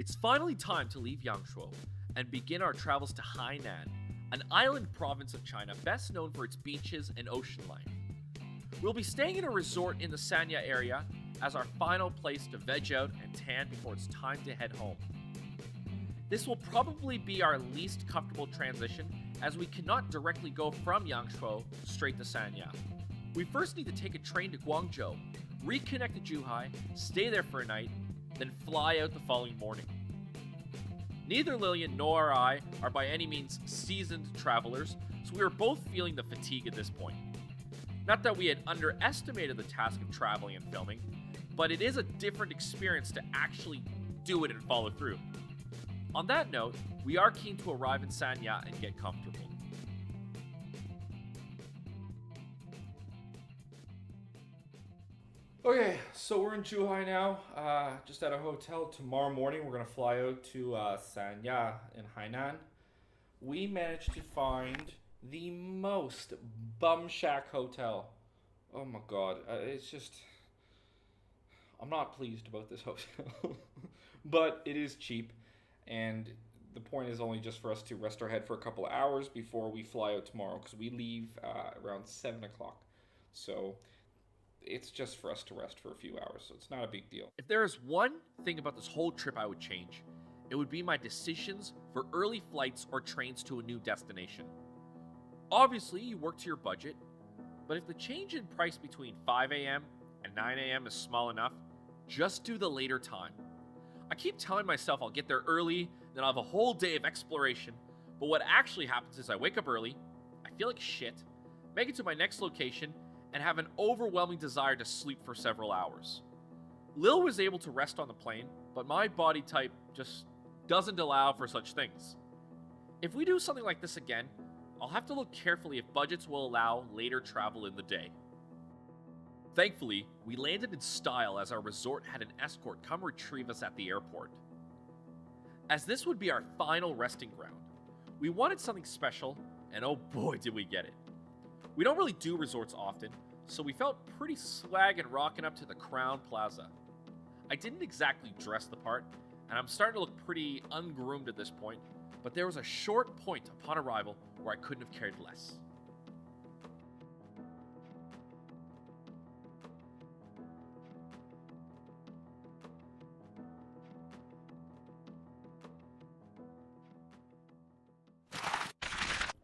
It's finally time to leave Yangshuo and begin our travels to Hainan, an island province of China best known for its beaches and ocean life. We'll be staying in a resort in the Sanya area as our final place to veg out and tan before it's time to head home. This will probably be our least comfortable transition as we cannot directly go from Yangshuo straight to Sanya. We first need to take a train to Guangzhou, reconnect to Zhuhai, stay there for a night, then fly out the following morning. Neither Lillian nor I are by any means seasoned travelers, so we are both feeling the fatigue at this point. Not that we had underestimated the task of traveling and filming, but it is a different experience to actually do it and follow through. On that note, we are keen to arrive in Sanya and get comfortable. Okay, so we're in Zhuhai now, just at a hotel. Tomorrow morning we're going to fly out to Sanya in Hainan. We managed to find the most bum shack hotel. Oh my god, it's just... I'm not pleased about this hotel. But it is cheap, and the point is only just for us to rest our head for a couple of hours before we fly out tomorrow, because we leave around 7 o'clock. So it's just for us to rest for a few hours, so it's not a big deal. If there is one thing about this whole trip I would change, it would be my decisions for early flights or trains to a new destination. Obviously, you work to your budget, but if the change in price between 5 a.m. and 9 a.m. is small enough, just do the later time. I keep telling myself I'll get there early, then I'll have a whole day of exploration, but what actually happens is I wake up early, I feel like shit, make it to my next location, and have an overwhelming desire to sleep for several hours. Lil was able to rest on the plane, but my body type just doesn't allow for such things. If we do something like this again, I'll have to look carefully if budgets will allow later travel in the day. Thankfully, we landed in style as our resort had an escort come retrieve us at the airport. As this would be our final resting ground, we wanted something special, and oh boy did we get it. We don't really do resorts often, so we felt pretty swag and rocking up to the Crown Plaza. I didn't exactly dress the part, and I'm starting to look pretty ungroomed at this point, but there was a short point upon arrival where I couldn't have cared less.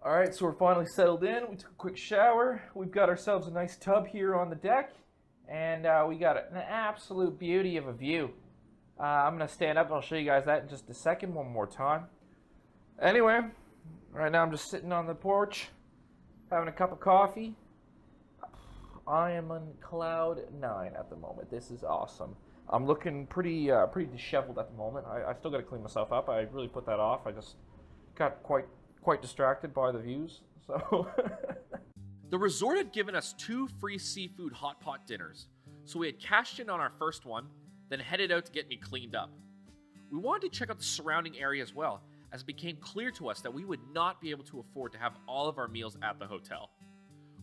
Alright, so we're finally settled in. We took a quick shower. We've got ourselves a nice tub here on the deck. And we got an absolute beauty of a view. I'm going to stand up and I'll show you guys that in just a second, one more time. Anyway, right now I'm just sitting on the porch, having a cup of coffee. I am on cloud 9 at the moment. This is awesome. I'm looking pretty disheveled at the moment. I still got to clean myself up. I really put that off. I just got quite distracted by the views, so. The resort had given us 2 free seafood hot pot dinners, so we had cashed in on our first one, then headed out to get me cleaned up. We wanted to check out the surrounding area as well, as it became clear to us that we would not be able to afford to have all of our meals at the hotel.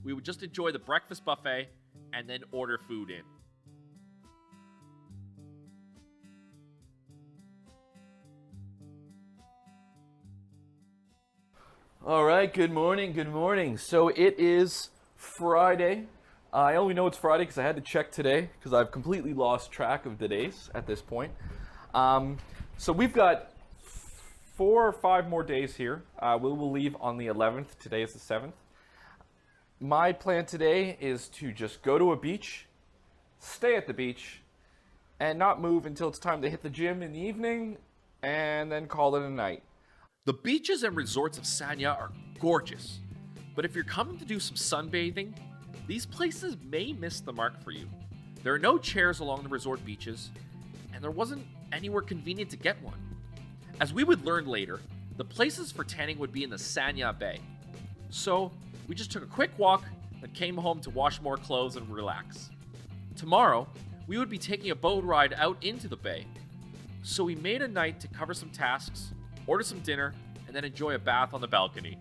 We would just enjoy the breakfast buffet and then order food in. All right, good morning. So it is Friday. I only know it's Friday because I had to check today because I've completely lost track of the days at this point. So we've got 4 or 5 more days here. We will leave on the 11th. Today is the 7th. My plan today is to just go to a beach, stay at the beach, and not move until it's time to hit the gym in the evening, and then call it a night. The beaches and resorts of Sanya are gorgeous, but if you're coming to do some sunbathing, these places may miss the mark for you. There are no chairs along the resort beaches, and there wasn't anywhere convenient to get one. As we would learn later, the places for tanning would be in the Sanya Bay. So, we just took a quick walk, then came home to wash more clothes and relax. Tomorrow, we would be taking a boat ride out into the bay. So we made a night to cover some tasks, order some dinner, and then enjoy a bath on the balcony.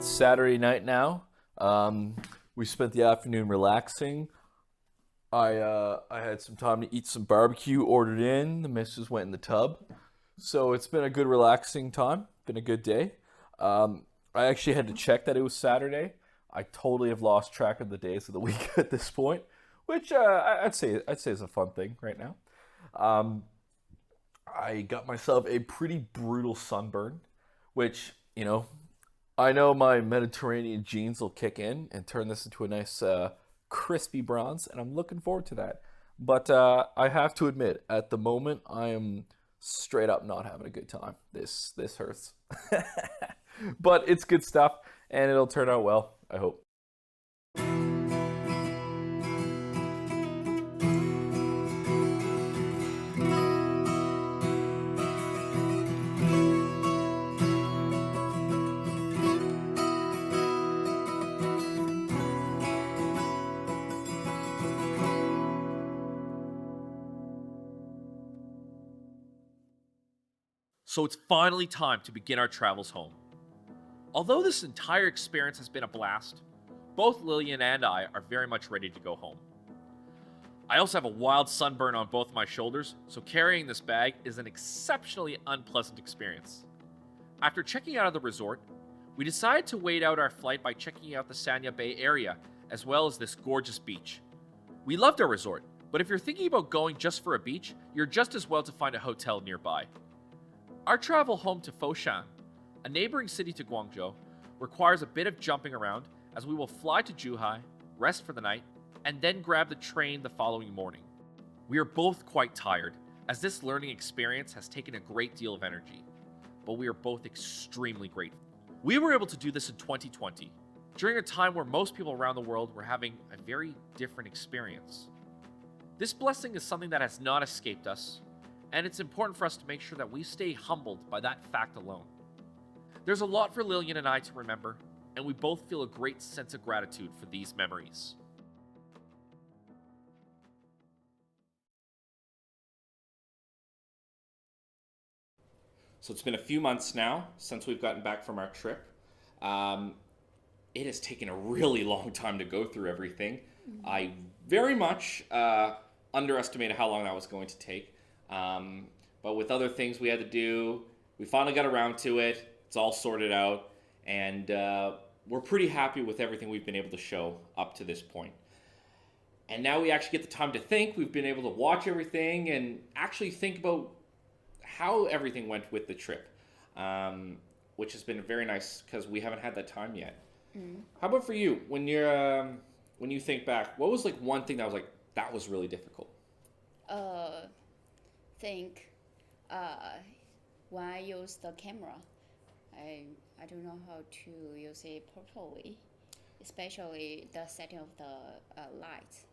It's Saturday night now. We spent the afternoon relaxing. I had some time to eat some barbecue, ordered in. The missus went in the tub. So it's been a good relaxing time. Been a good day. I actually had to check that it was Saturday. I totally have lost track of the days of the week at this point, which I'd say is a fun thing right now. I got myself a pretty brutal sunburn, which, I know my Mediterranean genes will kick in and turn this into a nice crispy bronze, and I'm looking forward to that. But I have to admit, at the moment, I am straight up not having a good time. This hurts. But it's good stuff, and it'll turn out well, I hope. So it's finally time to begin our travels home. Although this entire experience has been a blast, both Lillian and I are very much ready to go home. I also have a wild sunburn on both my shoulders, so carrying this bag is an exceptionally unpleasant experience. After checking out of the resort, we decided to wait out our flight by checking out the Sanya Bay area, as well as this gorgeous beach. We loved our resort, but if you're thinking about going just for a beach, you're just as well to find a hotel nearby. Our travel home to Foshan, a neighboring city to Guangzhou, requires a bit of jumping around as we will fly to Zhuhai, rest for the night, and then grab the train the following morning. We are both quite tired, as this learning experience has taken a great deal of energy, but we are both extremely grateful. We were able to do this in 2020, during a time where most people around the world were having a very different experience. This blessing is something that has not escaped us, and it's important for us to make sure that we stay humbled by that fact alone. There's a lot for Lillian and I to remember, and we both feel a great sense of gratitude for these memories. So it's been a few months now since we've gotten back from our trip. It has taken a really long time to go through everything. I very much underestimated how long that was going to take. But with other things we had to do, we finally got around to it. It's all sorted out, and we're pretty happy with everything we've been able to show up to this point. And now we actually get the time to think. We've been able to watch everything and actually think about how everything went with the trip, which has been very nice because we haven't had that time yet. How about for you? When you think back, what was like one thing that was like, that was really difficult? Think when I use the camera, I don't know how to use it properly, especially the setting of the lights.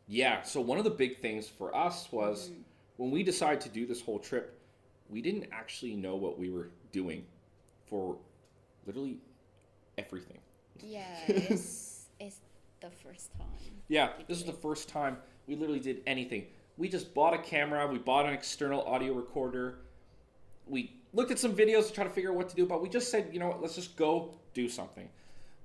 Yeah, so one of the big things for us was when we decided to do this whole trip, we didn't actually know what we were doing for literally everything. Yeah, it's the first time. Yeah, this is the first time we literally did anything. We just bought a camera, we bought an external audio recorder, we looked at some videos to try to figure out what to do, but we just said, you know what, let's just go do something.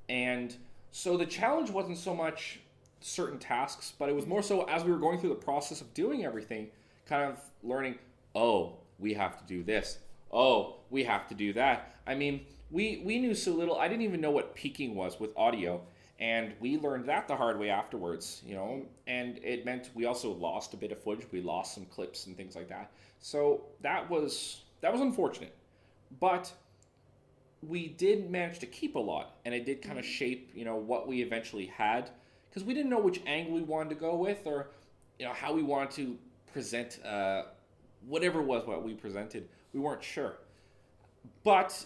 And so the challenge wasn't so much certain tasks, but it was more so as we were going through the process of doing everything, kind of learning, oh, we have to do this. Oh, we have to do that. I mean, we knew so little. I didn't even know what peaking was with audio. And we learned that the hard way afterwards, and it meant we also lost a bit of footage. We lost some clips and things like that. So that was unfortunate. But we did manage to keep a lot, and it did kind of shape, what we eventually had, because we didn't know which angle we wanted to go with, or, how we wanted to present whatever it was what we presented. We weren't sure. But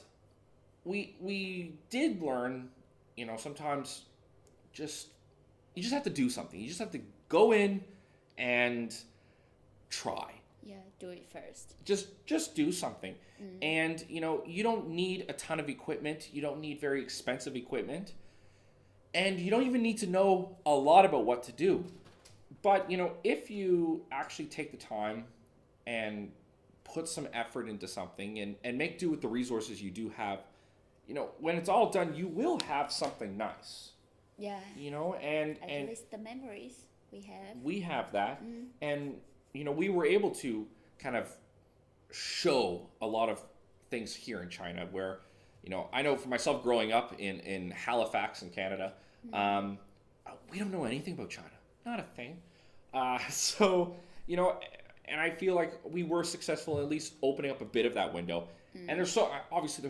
we did learn, sometimes you just have to do something. You just have to go in and try. Yeah, do it first. Just do something. And you don't need a ton of equipment. You don't need very expensive equipment. And you don't even need to know a lot about what to do. But if you actually take the time and put some effort into something and make do with the resources you do have, when it's all done, you will have something nice. Yeah. And At least the memories we have. we have that, and we were able to kind of show a lot of things here in China where, I know for myself growing up in Halifax in Canada, we don't know anything about China, not a thing. So, and I feel like we were successful in at least opening up a bit of that window. And there's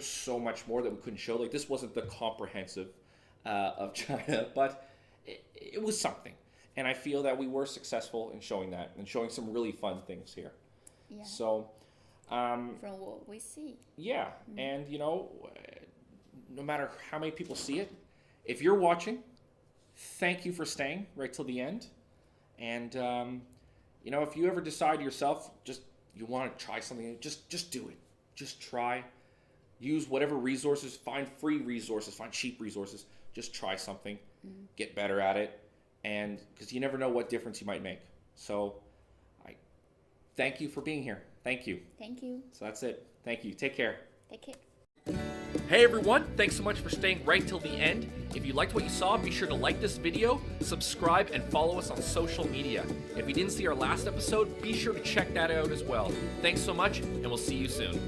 so much more that we couldn't show. Like, this wasn't the comprehensive of China, but it was something. And I feel that we were successful in showing that and showing some really fun things here. Yeah. So, from what we see. yeah, and no matter how many people see it, if you're watching, thank you for staying right till the end. And if you ever decide yourself you want to try something, just do it. Just try. Use whatever resources, find free resources, find cheap resources. Just try something, get better at it, and because you never know what difference you might make. So, I thank you for being here. Thank you. Thank you. So that's it. Thank you. Take care. Take care. Hey everyone, thanks so much for staying right till the end. If you liked what you saw, be sure to like this video, subscribe, and follow us on social media. If you didn't see our last episode, be sure to check that out as well. Thanks so much, and we'll see you soon.